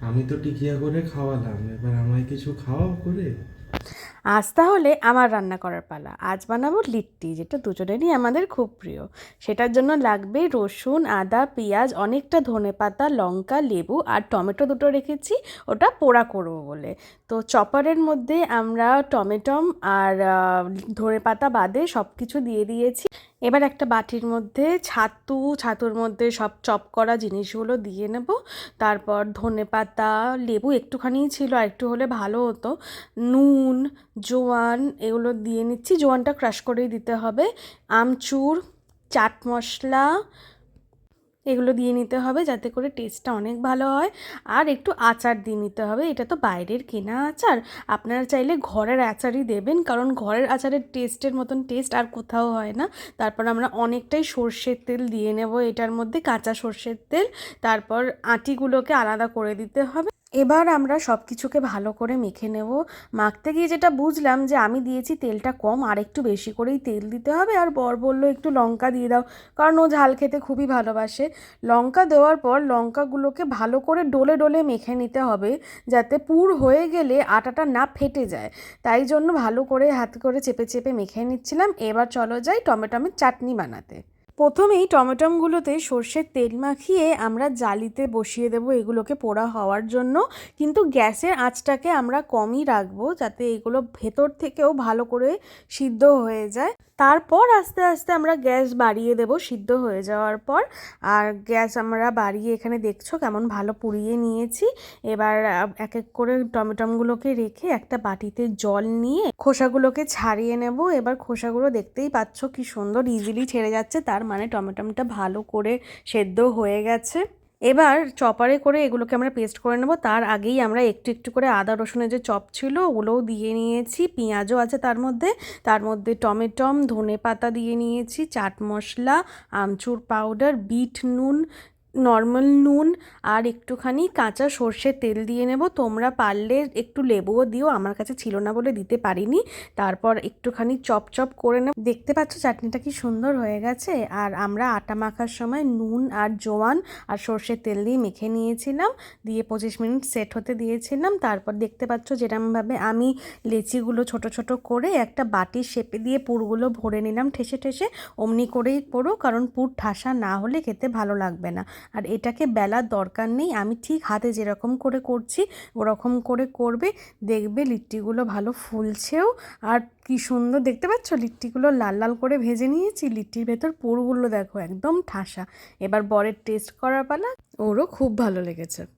আমি তো টিকিয়া করে খাওয়ালাম, এবার আমায় কিছু খাওয়াও করে। আজ তাহলে আমার রান্না করার পালা। আজ বানাবো লিট্টি, যেটা দুজনেরই আমাদের খুব প্রিয়। সেটার জন্য লাগবে রসুন, আদা, পেঁয়াজ, অনেকটা ধনেপাতা, লঙ্কা, লেবু আর টমেটো দুটো রেখেছি, ওটা পোড়া করবো বলে। তো চপারের মধ্যে আমরা টমেটম আর ধনেপাতা বাদে সব কিছু দিয়ে দিয়েছি। এবার একটা বাটির মধ্যে ছাতুর মধ্যে সব চপ করা জিনিসগুলো দিয়ে নেব। তারপর ধনেপাতা, লেবু একটুখানি ছিল, আর একটু হলে ভালো হতো। নুন, জোয়ান এগুলো দিয়ে নিচ্ছি, জোয়ানটা ক্রাশ করেই দিতে হবে। আমচুর, চাট মশলা এগুলো দিয়ে নিতে হবে যাতে করে টেস্টটা অনেক ভালো হয়। আর একটু আচার দিয়ে নিতে হবে, এটা তো বাইরের কেনা আচার, আপনারা চাইলে ঘরের আচারই দেবেন, কারণ ঘরের আচারের টেস্টের মতন টেস্ট আর কোথাও হয় না। তারপর আমরা অনেকটাই সর্ষের তেল দিয়ে নেব এটার মধ্যে, কাঁচা সর্ষের তেল। তারপর আটিগুলোকে আলাদা করে দিতে হবে। এবার আমরা সব কিছুকে ভালো করে মেখে নেব। মাখতে গিয়ে যেটা বুঝলাম যে আমি দিয়েছি তেলটা কম, আর একটু বেশি করেই তেল দিতে হবে। আর বর বললো একটু লঙ্কা দিয়ে দাও, কারণ ও ঝাল খেতে খুবই ভালোবাসে। লঙ্কা দেওয়ার পর লঙ্কাগুলোকে ভালো করে ডলে ডলে মেখে নিতে হবে, যাতে পুর হয়ে গেলে আটাটা না ফেটে যায়। তাই জন্য ভালো করে হাত করে চেপে চেপে মেখে নিচ্ছিলাম। এবার চলো যাই টমেটোমের চাটনি বানাতে। প্রথমেই টমেটোগুলোতে সর্ষের তেল মাখিয়ে আমরা জালিতে বসিয়ে দেবো এগুলোকে পোড়া হওয়ার জন্য। কিন্তু গ্যাসের আঁচটাকে আমরা কমই রাখবো, যাতে এগুলো ভেতর থেকেও ভালো করে সিদ্ধ হয়ে যায়। তারপর আস্তে আস্তে আমরা গ্যাস বাড়িয়ে দেবো সিদ্ধ হয়ে যাওয়ার পর। আর গ্যাস আমরা বাড়িয়ে এখানে দেখছো কেমন ভালো পুড়িয়ে নিয়েছি। এবার এক এক করে টমেটোগুলোকে রেখে একটা বাটিতে জল নিয়ে খোসাগুলোকে ছাড়িয়ে নেব। এবার খোসাগুলো দেখতেই পাচ্ছ কি সুন্দর ইজিলি ছেড়ে যাচ্ছে, তার মানে টমেটোটা ভালো করে সেদ্ধ হয়ে গেছে। এবার চপারে করে এগুলোকে আমরা পেস্ট করে নেব। তার আগেই আমরা একটু একটু করে আদা রসুনের যে চপ ছিল ওগুলোও দিয়ে নিয়েছি, পেঁয়াজও আছে তার মধ্যে টমেটম, ধনে পাতা দিয়ে নিয়েছি, চাট মশলা, আমচুর পাউডার, বিট নুন, নর্মাল নুন আর একটুখানি কাঁচা সর্ষের তেল দিয়ে নেব। তোমরা পারলে একটু লেবুও দিও, আমার কাছে ছিল না বলে দিতে পারিনি। তারপর একটুখানি চপ চপ করে নেব। দেখতে পাচ্ছ চাটনিটা কি সুন্দর হয়ে গেছে। আর আমরা আটা মাখার সময় নুন আর জোয়ান আর সর্ষের তেল দিয়ে মেখে নিয়েছিলাম, দিয়ে 25 মিনিট সেট হতে দিয়েছিলাম। তারপর দেখতে পাচ্ছ যেরকমভাবে আমি লেচিগুলো ছোট ছোট করে একটা বাটির শেপে দিয়ে পুরগুলো ভরে নিলাম ঠেসে ঠেসে। অমনি করেই করো, কারণ পুর ঠাসা না হলে খেতে ভালো লাগবে না। আর এটাকে বেলার দরকার নেই, আমি ঠিক হাতে যেরকম করে করছি ওরকম করে করবে, দেখবে লিট্টিগুলো ভালো ফুলছেও। আর কি সুন্দর দেখতে পাচ্ছ, লিট্টিগুলো লাল লাল করে ভেজে নিয়েছি, লিট্টির ভেতর পুরগুলো দেখো একদম ঠাসা। এবার বরের টেস্ট করার পালা, ওরও খুব ভালো লেগেছে।